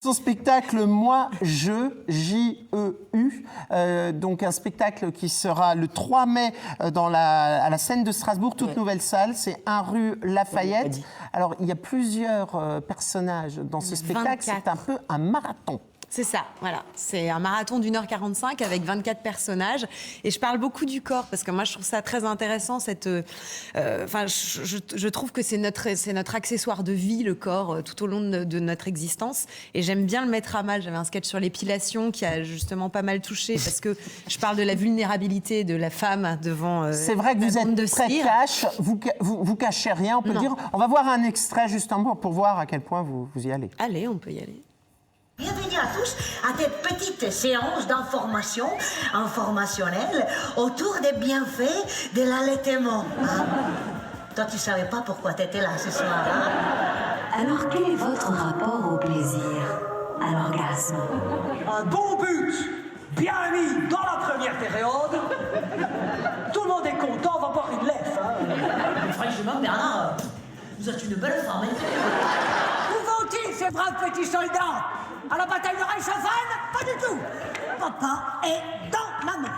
Son spectacle Moi, je, J-E-U, donc un spectacle qui sera le 3 mai à la scène de Strasbourg, toute nouvelle salle, c'est 1 rue Lafayette. Alors, il y a plusieurs personnages dans ce spectacle, c'est un peu un marathon. C'est ça, voilà. C'est un marathon d'1h45 avec 24 personnages. Et je parle beaucoup du corps parce que moi, je trouve ça très intéressant. Je trouve que c'est notre accessoire de vie, le corps, tout au long de notre existence. Et j'aime bien le mettre à mal. J'avais un sketch sur l'épilation qui a justement pas mal touché parce que je parle de la vulnérabilité de la femme devant. C'est vrai que vous êtes très cash, vous cachez rien, on peut dire. On va voir un extrait justement pour voir à quel point vous y allez. Allez, on peut y aller. Bienvenue à tous à cette petite séance d'information informationnelle autour des bienfaits de l'allaitement. Hein? Toi, tu savais pas pourquoi tu étais là ce soir, hein? Alors, quel est votre rapport au plaisir, à l'orgasme? Un bon but, bien mis dans la première période. Tout le monde est content, on va boire une lèvre. Hein? Franchement, Bernard, vous êtes une belle femme. Où vont-ils, ces braves petits soldats? À la bataille de Reichshoffen? Pas du tout. Papa est dans la main.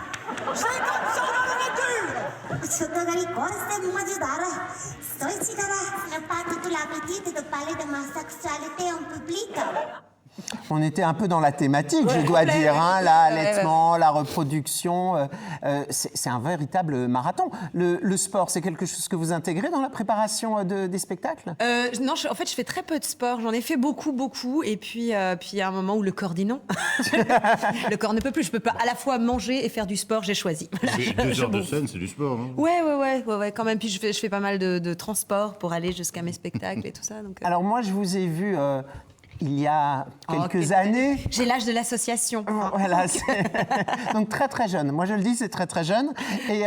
C'est comme ça dans la nature. Vous me aider. Soy cigara. Ce n'est pas du tout l'habitude de parler de ma sexualité en public. On était un peu dans la thématique, je dois dire, hein, l'allaitement, la reproduction, c'est un véritable marathon. Le sport, c'est quelque chose que vous intégrez dans la préparation des spectacles? Non, en fait, je fais très peu de sport. J'en ai fait beaucoup. Et puis, il y a un moment où le corps dit non. Le corps ne peut plus. Je peux pas à la fois manger et faire du sport. J'ai choisi. Voilà. 2 heures de scène, c'est du sport, non? Ouais, quand même. Puis je fais pas mal de transport pour aller jusqu'à mes spectacles et tout ça. Donc, Alors moi, je vous ai vu... il y a quelques années. J'ai l'âge de l'association. Voilà, donc très jeune. Moi je le dis, c'est très jeune. Et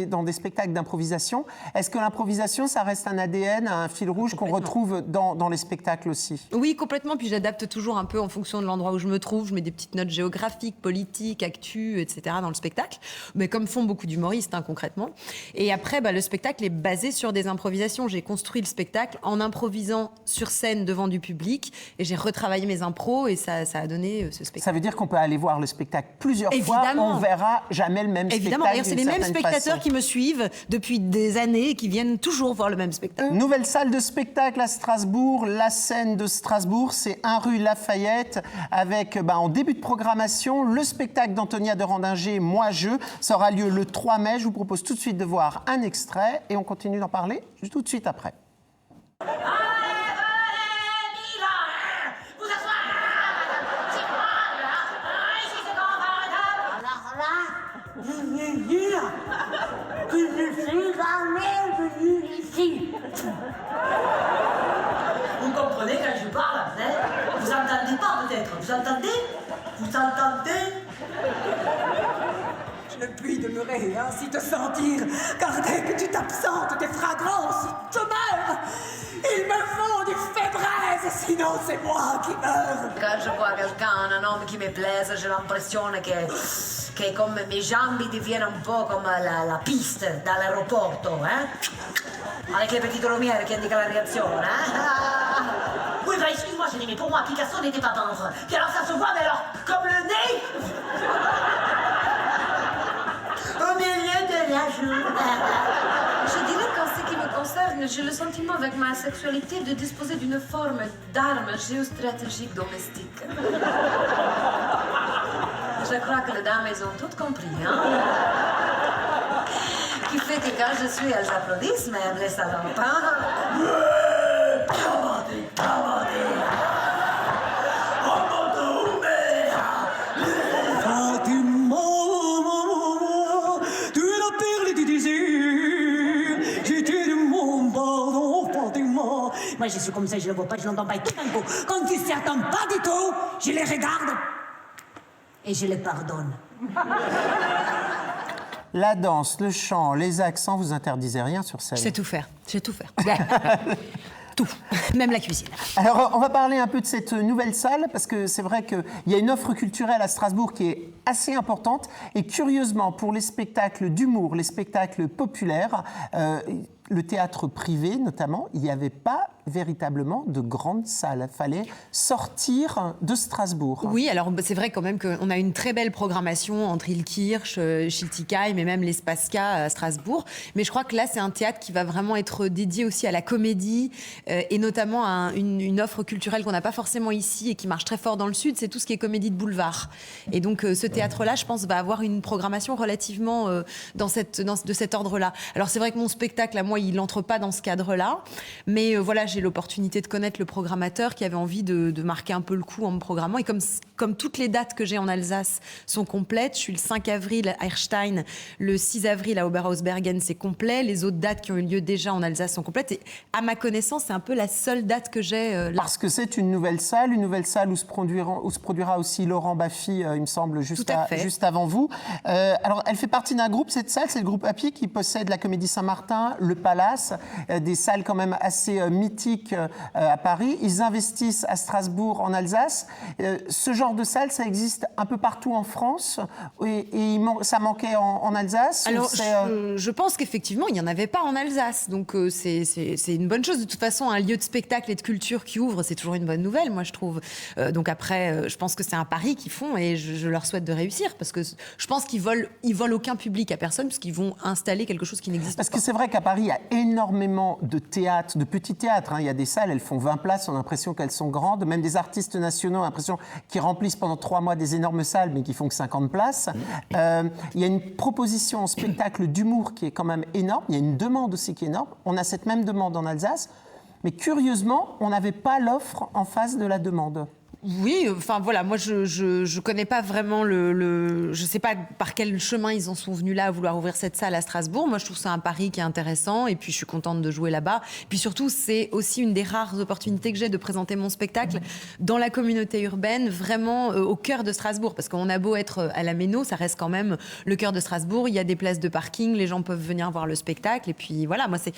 dans des spectacles d'improvisation, est-ce que l'improvisation, ça reste un ADN, un fil rouge qu'on retrouve dans les spectacles aussi? Oui, complètement. Puis j'adapte toujours un peu en fonction de l'endroit où je me trouve. Je mets des petites notes géographiques, politiques, actu, etc. dans le spectacle. Mais comme font beaucoup d'humoristes, hein, concrètement. Et après, le spectacle est basé sur des improvisations. J'ai construit le spectacle en improvisant sur scène devant du public. Et j'ai retravaillé mes impros et ça a donné ce spectacle. Ça veut dire qu'on peut aller voir le spectacle plusieurs fois, on verra jamais le même Évidemment, spectacle. c'est les mêmes spectateurs qui me suivent depuis des années et qui viennent toujours voir le même spectacle. Nouvelle salle de spectacle à Strasbourg, la scène de Strasbourg, c'est 1 rue Lafayette, avec en début de programmation le spectacle d'Antonia de Randinger, Moi je, ça aura lieu le 3 mai. Je vous propose tout de suite de voir un extrait et on continue d'en parler tout de suite après. Je ne suis jamais venue ici. Vous comprenez quand je parle, hein? Vous entendez pas peut-être? Vous entendez? Vous entendez? Je ne puis demeurer ainsi te sentir, car dès que tu t'absentes des fragrances, je meurs. Il me faut du fébraise, sinon c'est moi qui meurs. Quand je vois quelqu'un, un homme qui me plaise, j'ai l'impression que comme mes jambes deviennent un peu comme la piste dans l'aéroport, hein? Avec les petites lumières qui indiquent la réaction, hein? Oui, excuse-moi, je dis, mais pour moi, Picasso n'était pas peintre. Puis alors ça se voit, mais alors, comme le nez au milieu de la joue. Je dirais qu'en ce qui me concerne, j'ai le sentiment avec ma sexualité de disposer d'une forme d'arme géostratégique domestique. Je crois que les dames, elles ont toutes compris, hein? Qui fait que quand je suis, elles applaudissent, mais elles me laissent à longtemps. Moi, je suis comme ça, je ne vois pas, je n'entends pas, tout d'un coup. Quand ils ne s'y attendent pas du tout, je les regarde et je les pardonne. La danse, le chant, les accents, vous interdisez rien sur scène? Je sais tout faire. Tout, même la cuisine. Alors, on va parler un peu de cette nouvelle salle, parce que c'est vrai qu'il y a une offre culturelle à Strasbourg qui est assez importante. Et curieusement, pour les spectacles d'humour, les spectacles populaires, le théâtre privé notamment, il n'y avait pas véritablement de grandes salles. Il fallait sortir de Strasbourg. Oui, alors c'est vrai quand même qu'on a une très belle programmation entre Ilkirch, Schiltigheim et même l'Espace K à Strasbourg. Mais je crois que là, c'est un théâtre qui va vraiment être dédié aussi à la comédie et notamment à une offre culturelle qu'on n'a pas forcément ici et qui marche très fort dans le Sud, c'est tout ce qui est comédie de boulevard. Et donc ce théâtre-là, je pense, va avoir une programmation relativement de cet ordre-là. Alors c'est vrai que mon spectacle, à moi, il n'entre pas dans ce cadre-là. Mais voilà, j'ai l'opportunité de connaître le programmateur qui avait envie de marquer un peu le coup en me programmant. Et comme toutes les dates que j'ai en Alsace sont complètes, je suis le 5 avril à Erstein, le 6 avril à Oberhausbergen, c'est complet. Les autres dates qui ont eu lieu déjà en Alsace sont complètes. Et à ma connaissance, c'est un peu la seule date que j'ai là. Parce que c'est une nouvelle salle où se produira aussi Laurent Baffy, il me semble, juste avant vous. Alors, elle fait partie d'un groupe, cette salle, c'est le groupe Happy qui possède la Comédie Saint-Martin, le Palace, des salles quand même assez mythiques à Paris. Ils investissent à Strasbourg, en Alsace. Ce genre de salle, ça existe un peu partout en France et ça manquait en Alsace. Alors, je pense qu'effectivement, il n'y en avait pas en Alsace. Donc, c'est une bonne chose. De toute façon, un lieu de spectacle et de culture qui ouvre, c'est toujours une bonne nouvelle, moi, je trouve. Donc après, je pense que c'est un pari qu'ils font et je leur souhaite de réussir parce que je pense qu'ils volent aucun public à personne parce qu'ils vont installer quelque chose qui n'existe pas. Parce que c'est vrai qu'à Paris, il y a énormément de théâtres, de petits théâtres. Il y a des salles, elles font 20 places, on a l'impression qu'elles sont grandes. Même des artistes nationaux, on a l'impression qu'ils remplissent pendant 3 mois des énormes salles, mais qui font que 50 places. Il y a une proposition en spectacle d'humour qui est quand même énorme. Il y a une demande aussi qui est énorme. On a cette même demande en Alsace. Mais curieusement, on n'avait pas l'offre en face de la demande. Oui, enfin voilà, moi je connais pas vraiment je sais pas par quel chemin ils en sont venus là à vouloir ouvrir cette salle à Strasbourg. Moi je trouve que c'est un pari qui est intéressant et puis je suis contente de jouer là-bas. Puis surtout c'est aussi une des rares opportunités que j'ai de présenter mon spectacle dans la communauté urbaine, vraiment au cœur de Strasbourg, parce qu'on a beau être à la Méno, ça reste quand même le cœur de Strasbourg. Il y a des places de parking, les gens peuvent venir voir le spectacle et puis voilà, moi c'est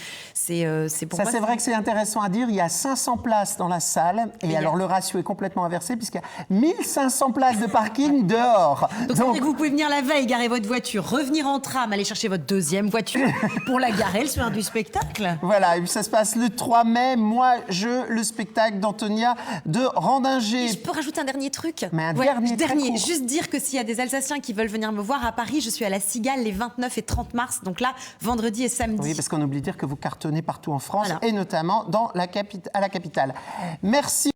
pour ça, moi. C'est vrai que c'est intéressant à dire. Il y a 500 places dans la salle et alors le ratio est complètement inversé puisqu'il y a 1500 places de parking dehors. Donc vous pouvez venir la veille, garer votre voiture, revenir en tram, aller chercher votre deuxième voiture pour la garer le soir du spectacle. Voilà, et puis ça se passe le 3 mai. Moi, le spectacle d'Antonia de Randinger. Et je peux rajouter un dernier truc. Mais un dernier. Juste dire que s'il y a des Alsaciens qui veulent venir me voir à Paris, je suis à la Cigale les 29 et 30 mars. Donc là, vendredi et samedi. Oui, parce qu'on oublie de dire que vous cartonnez partout en France, voilà. Et notamment à la capitale. Merci.